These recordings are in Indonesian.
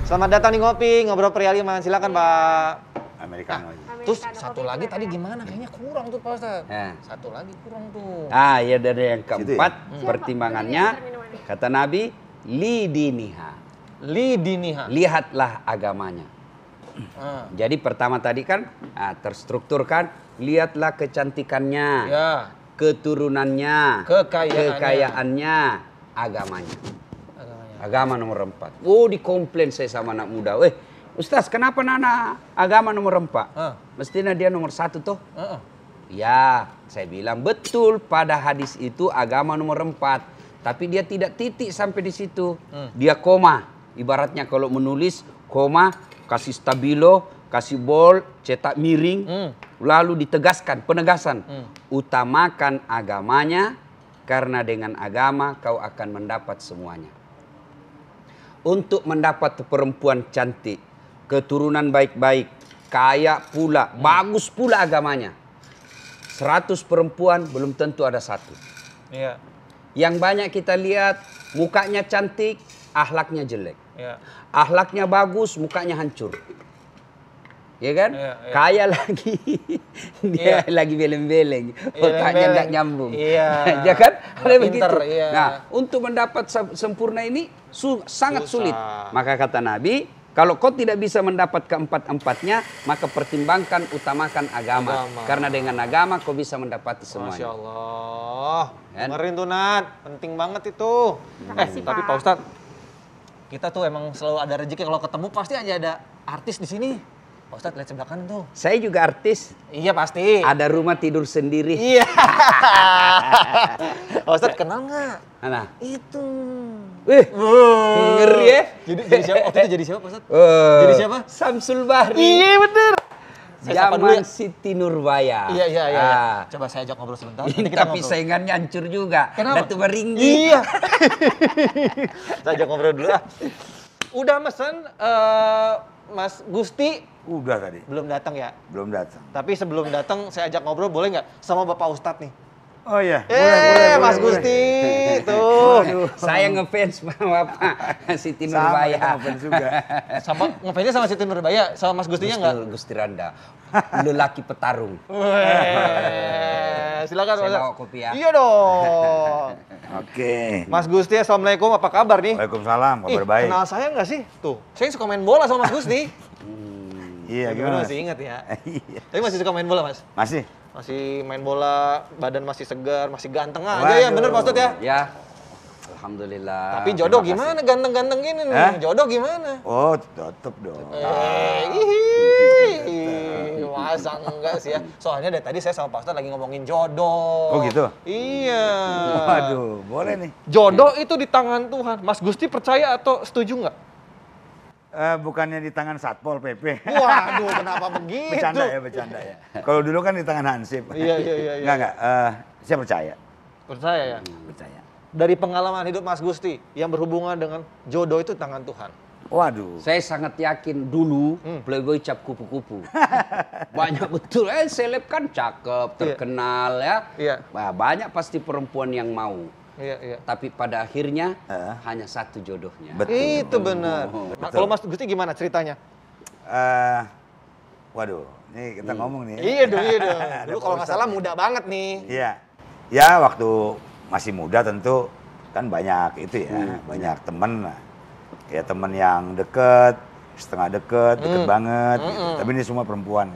Selamat datang di Ngopi, Ngobrol Prialiman. Silakan Pak. Americano. Terus satu lagi tadi gimana? Kayaknya kurang tuh Pak Ustadz. Ya. Satu lagi kurang tuh. Ya dari yang keempat pertimbangannya kata Nabi lidiniha. Lidiniha. Lihatlah agamanya. Jadi pertama tadi kan terstrukturkan, lihatlah kecantikannya, Ya. keturunannya, kekayaannya, agamanya. Agama nomor 4. Dikomplain saya sama anak muda. Ustaz, kenapa Nana agama nomor 4? Mestinya dia nomor 1 toh? Ya, saya bilang betul pada hadis itu agama nomor 4. Tapi dia tidak titik sampai di situ. Dia koma. Ibaratnya kalau menulis koma, kasih stabilo, kasih bol, cetak miring, lalu ditegaskan, penegasan. Utamakan agamanya karena dengan agama kau akan mendapat semuanya. Untuk mendapat perempuan cantik, keturunan baik-baik, kaya pula, bagus pula agamanya. 100 perempuan belum tentu ada 1. Iya. Yang banyak kita lihat mukanya cantik, akhlaknya jelek. Iya. Akhlaknya bagus, mukanya hancur. Ya kan? Iya. Kaya lagi, dia lagi beleng-beleng, otaknya nggak nyambung. Iya. Ya kan? Ada Pinter, begitu. iya. Nah, untuk mendapat sempurna ini sangat Susah. sulit. Maka kata Nabi, kalau kau tidak bisa mendapat keempat-empatnya, maka pertimbangkan, utamakan agama. Karena dengan agama kau bisa mendapati semuanya. Masya Allah. Kan? Dengerin tuh Nat, penting banget itu. Tapi Pak Ustadz, kita tuh emang selalu ada rezeki kalau ketemu pasti aja ada artis di sini. Pak Ustadz lihat sebelah kanan tuh. Saya juga artis. Iya pasti. Ada rumah tidur sendiri. Iya. Pak Ustadz kenal nggak? Mana? Itu. Ngeri ya? Jadi siapa? Waktu itu jadi siapa Pak Ustadz? Jadi siapa? Samsul Bahri. Iya bener. Saya sapa dulu ya. Zaman Siti Nurbaya. Iya. Coba saya ajak ngobrol sebentar. Nanti kita Tapi ngobrol. saingannya hancur juga. Kenapa? Datu Baringgi. Iya. Saya ajak ngobrol dulu ah. Udah mesen Mas Gusti. Udah tadi. Belum datang ya? Belum datang. Tapi sebelum datang saya ajak ngobrol boleh nggak sama Bapak Ustadz nih? Oh iya. Mas Gusti tuh. Saya ngefans sama Bapak Siti Sama Nurbaya. kita ngefans juga. Sama ngefansnya sama Siti Nurbaya, sama Mas Gustinya nggak? Gusti Randa. Lelaki petarung. Silakan Saya Mas. bawa kopi ya. Iya dong. Oke. Mas Gusti, assalamualaikum. Apa kabar nih? Waalaikumsalam, kabar baik. Kenal saya nggak sih? Tuh, saya suka main bola sama Mas Gusti. Iya, gimana? Masih ingat ya? Iya. Tapi masih suka main bola, Mas? Masih? Masih main bola, badan masih segar, masih ganteng aja ya, bener Pak Ustadz ya? Ya. Alhamdulillah. Tapi jodoh terima gimana ganteng-ganteng gini nih? Jodoh gimana? Oh, tetep dong. Masa enggak sih ya? Soalnya dari tadi saya sama Pak Ustadz lagi ngomongin jodoh. Oh gitu? Iya. Waduh, boleh nih. Jodoh itu di tangan Tuhan. Mas Gusti percaya atau setuju nggak? Bukannya di tangan Satpol PP. Waduh, kenapa begitu? Bercanda ya. Kalau dulu kan di tangan Hansip. Iya. Enggak. Saya percaya. Percaya ya? Percaya. Dari pengalaman hidup Mas Gusti yang berhubungan dengan jodoh itu tangan Tuhan. Waduh. Saya sangat yakin dulu Playboy cap kupu-kupu. Banyak betul. Seleb kan cakep, terkenal ya. Iya. Banyak pasti perempuan yang mau. Iya. Tapi pada akhirnya hanya satu jodohnya. Betul. Itu benar. Nah, kalau Mas Gusti gimana ceritanya? Waduh, ini kita ngomong nih. Iya dong. Dulu kalau nggak salah muda banget nih. Iya. Ya waktu masih muda tentu kan banyak itu ya, banyak temen lah. Ya temen yang deket, setengah deket banget gitu. Tapi ini semua perempuan.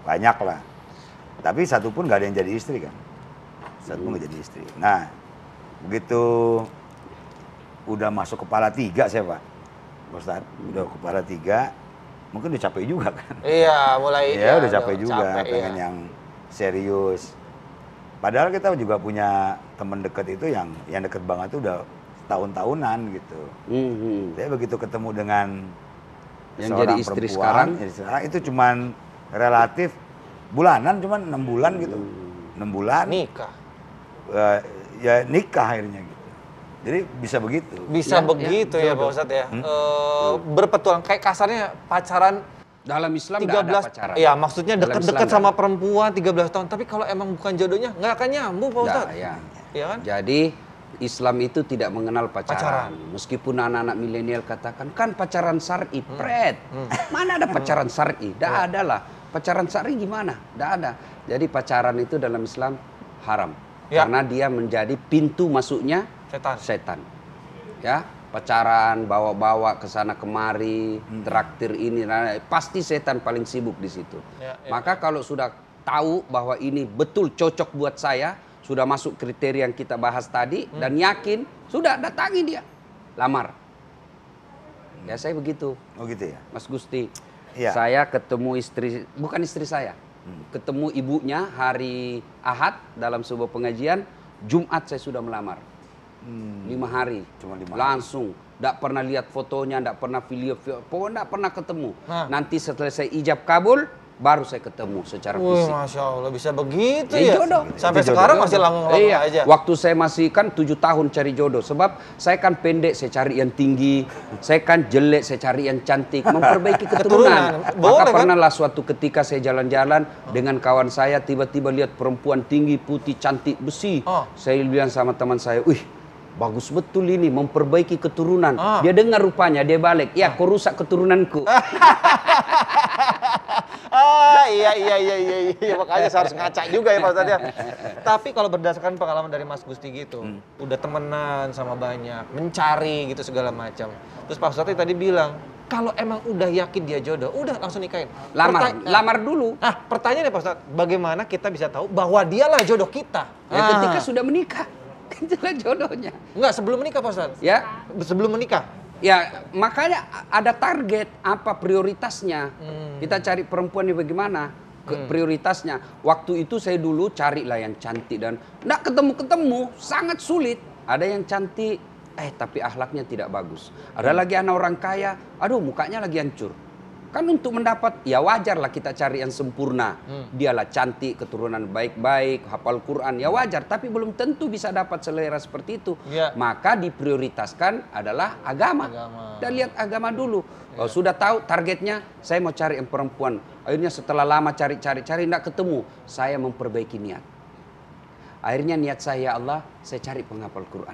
Banyak lah. Tapi satu pun nggak ada yang jadi istri kan. Satu pun nggak jadi istri. Nah, begitu udah masuk kepala 3 saya Pak. Ustaz, udah kepala 3, mungkin udah capek juga kan. Iya, mulai. Ya udah capek juga, pengen yang serius. Padahal kita juga punya teman dekat itu yang deket banget itu udah tahun-tahunan gitu. Saya begitu ketemu dengan yang jadi istri sekarang itu cuman relatif bulanan, cuman 6 bulan gitu. 6 bulan. Nikah. Ya nikah akhirnya gitu. Jadi bisa begitu. Bisa begitu ya Pak Ustadz ya. Berpetualang kayak kasarnya pacaran dalam Islam 13 ada pacaran. Iya, maksudnya Dalam dekat-dekat Islam sama perempuan 13 tahun. Tapi kalau emang bukan jodohnya nggak akan nyambung Pak Ustadz. Ya. Iya kan? Jadi Islam itu tidak mengenal pacaran. Meskipun anak-anak milenial katakan, kan pacaran syar'i, pret. Mana ada pacaran syar'i? Tidak ada lah. Pacaran syar'i gimana? Tidak ada. Jadi pacaran itu dalam Islam haram. Karena dia menjadi pintu masuknya setan. Ya, pacaran, bawa-bawa ke sana kemari, traktir ini, pasti setan paling sibuk di situ. Maka kalau sudah tahu bahwa ini betul cocok buat saya, sudah masuk kriteria yang kita bahas tadi, dan yakin, sudah datangi dia, lamar. Ya saya begitu. Oh gitu ya? Mas Gusti, Iya. saya ketemu bukan istri saya, ketemu ibunya hari Ahad dalam sebuah pengajian, Jumat saya sudah melamar. 5 hari, Cuma 5 hari. langsung. Tidak pernah lihat fotonya, tidak pernah video, pokoknya tidak pernah ketemu. Nanti setelah saya ijab kabul, baru saya ketemu secara fisik. Masya Allah, bisa begitu Ya, ya? jodoh. Sampai Itu sekarang jodoh. masih langgeng Iya, aja. waktu saya masih kan 7 tahun cari jodoh. Sebab saya kan pendek, saya cari yang tinggi. Saya kan jelek, saya cari yang cantik. Memperbaiki keturunan. Keturunan. Boleh, Maka kan? pernahlah suatu ketika saya jalan-jalan dengan kawan saya, tiba-tiba lihat perempuan tinggi, putih, cantik, besi. Saya bilang sama teman saya, wih, bagus betul ini, memperbaiki keturunan. Dia dengar rupanya, dia balik. Ya, kau rusak keturunanku. Iya, makanya saya harus ngaca juga ya Pak Ustadz ya. Tapi kalau berdasarkan pengalaman dari Mas Gusti gitu, udah temenan sama banyak, mencari gitu segala macam. Terus Pak Ustadz tadi bilang, kalau emang udah yakin dia jodoh, udah langsung nikahin. Lamar dulu. Nah, pertanyaannya Pak Ustadz, bagaimana kita bisa tahu bahwa dialah jodoh kita? Ya, ketika sudah menikah, kan jelas jodohnya. Enggak, sebelum menikah Pak Ustadz. Ya, Sebelum menikah. ya, makanya ada target apa prioritasnya. Kita cari perempuan yang bagaimana prioritasnya. Waktu itu saya dulu carilah yang cantik dan enggak ketemu-ketemu, sangat sulit. Ada yang cantik, tapi akhlaknya tidak bagus. Ada lagi anak orang kaya, aduh mukanya lagi hancur. Kan untuk mendapat, ya wajar lah kita cari yang sempurna. Dialah cantik, keturunan baik-baik, hafal Quran, ya wajar. Tapi belum tentu bisa dapat selera seperti itu. Maka diprioritaskan adalah agama. Dan lihat agama dulu. Kalau sudah tahu targetnya, saya mau cari yang perempuan. Akhirnya setelah lama cari, tidak ketemu. Saya memperbaiki niat. Akhirnya niat saya, ya Allah, saya cari penghafal Quran.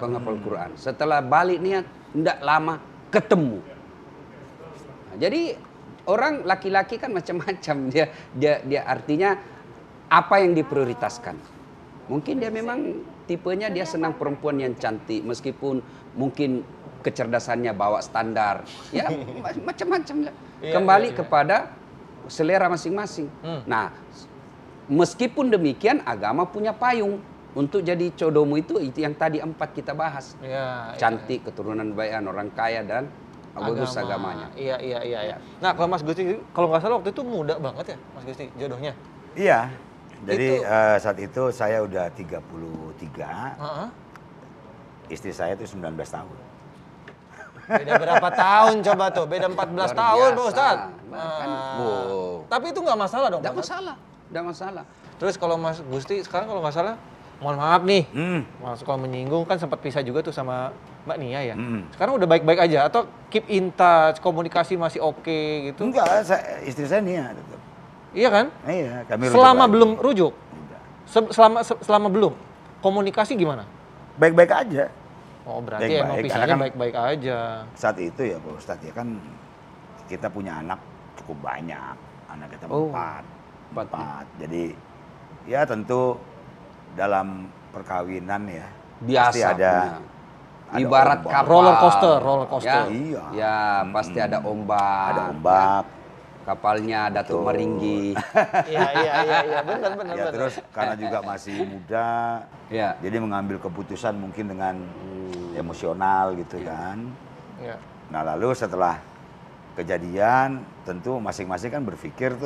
Penghafal Quran. Setelah balik niat, tidak lama ketemu. Jadi orang laki-laki kan macam-macam, dia artinya apa yang diprioritaskan. Mungkin dia memang tipenya dia senang perempuan yang cantik, meskipun mungkin kecerdasannya bawa standar, ya macam-macam. Kembali kepada selera masing-masing. Nah, meskipun demikian agama punya payung untuk jadi jodohmu itu yang tadi 4 kita bahas, cantik, keturunan baik, orang kaya dan bagus agamanya. Iya. Nah, kalau Mas Gusti, kalau nggak salah waktu itu muda banget ya, Mas Gusti, jodohnya? Iya. Jadi saat itu saya udah 33. Istri saya itu 19 tahun. Beda berapa tahun coba tuh? Beda 14 tahun, Pak Ustadz. Tapi itu nggak masalah dong, Nggak masalah. Terus kalau Mas Gusti, sekarang kalau nggak salah, mohon maaf nih, Mas kalau menyinggung kan sempat pisah juga tuh sama Mbak Nia ya. Sekarang udah baik-baik aja atau keep in touch, komunikasi masih oke gitu? Enggak, istri saya Nia tetap. Iya kan? Iya, kami selama lagi. belum rujuk? Selama belum? Komunikasi gimana? Baik-baik aja. Oh, berarti Baik-baik, emang karena pisahnya kan baik-baik aja. Saat itu ya Pak Ustadz ya kan kita punya anak cukup banyak. Anak kita 4. Jadi ya tentu dalam perkawinan ya Biasa pasti ada ibarat ombak. kapal. Roller coaster. Iya. Ya, pasti ada ombak. Ada ombak. Kapalnya Datuk Maringgi. Iya, benar. Ya terus karena juga masih muda, Ya. jadi mengambil keputusan mungkin dengan emosional gitu kan. Iya. Nah lalu setelah kejadian tentu masing-masing kan berpikir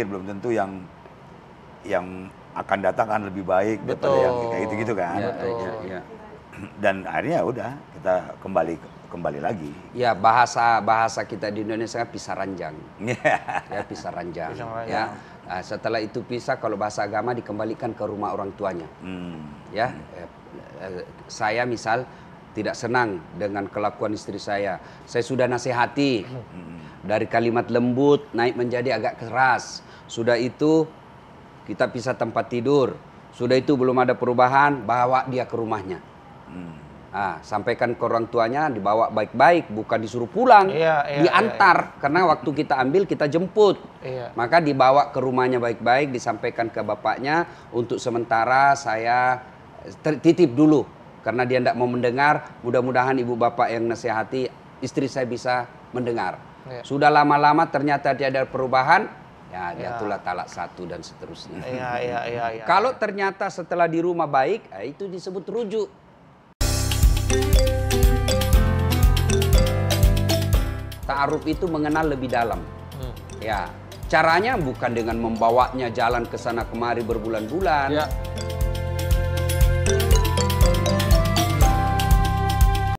belum tentu yang akan datang kan lebih baik daripada yang kayak gitu-gitu kan. Ya. Dan akhirnya udah kita kembali lagi. Ya, bahasa kita di Indonesia pisah ranjang. Ya, pisah ranjang. Ya. Nah, setelah itu pisah, kalau bahasa agama dikembalikan ke rumah orang tuanya. Ya, saya misal tidak senang dengan kelakuan istri saya. Saya sudah nasihati. Dari kalimat lembut naik menjadi agak keras. Sudah itu kita pisah tempat tidur. Sudah itu belum ada perubahan, bawa dia ke rumahnya. Sampaikan ke orang tuanya, dibawa baik-baik, bukan disuruh pulang, diantar. Karena waktu kita ambil, kita jemput. Maka dibawa ke rumahnya baik-baik, disampaikan ke bapaknya, untuk sementara saya titip dulu. Karena dia tidak mau mendengar, mudah-mudahan ibu bapak yang nasihati, istri saya bisa mendengar. Sudah lama-lama ternyata dia ada perubahan, ya jatuhlah talak 1 dan seterusnya. Kalau ternyata setelah di rumah baik, itu disebut rujuk. Ta'aruf itu mengenal lebih dalam. Ya, caranya bukan dengan membawanya jalan ke sana kemari berbulan-bulan.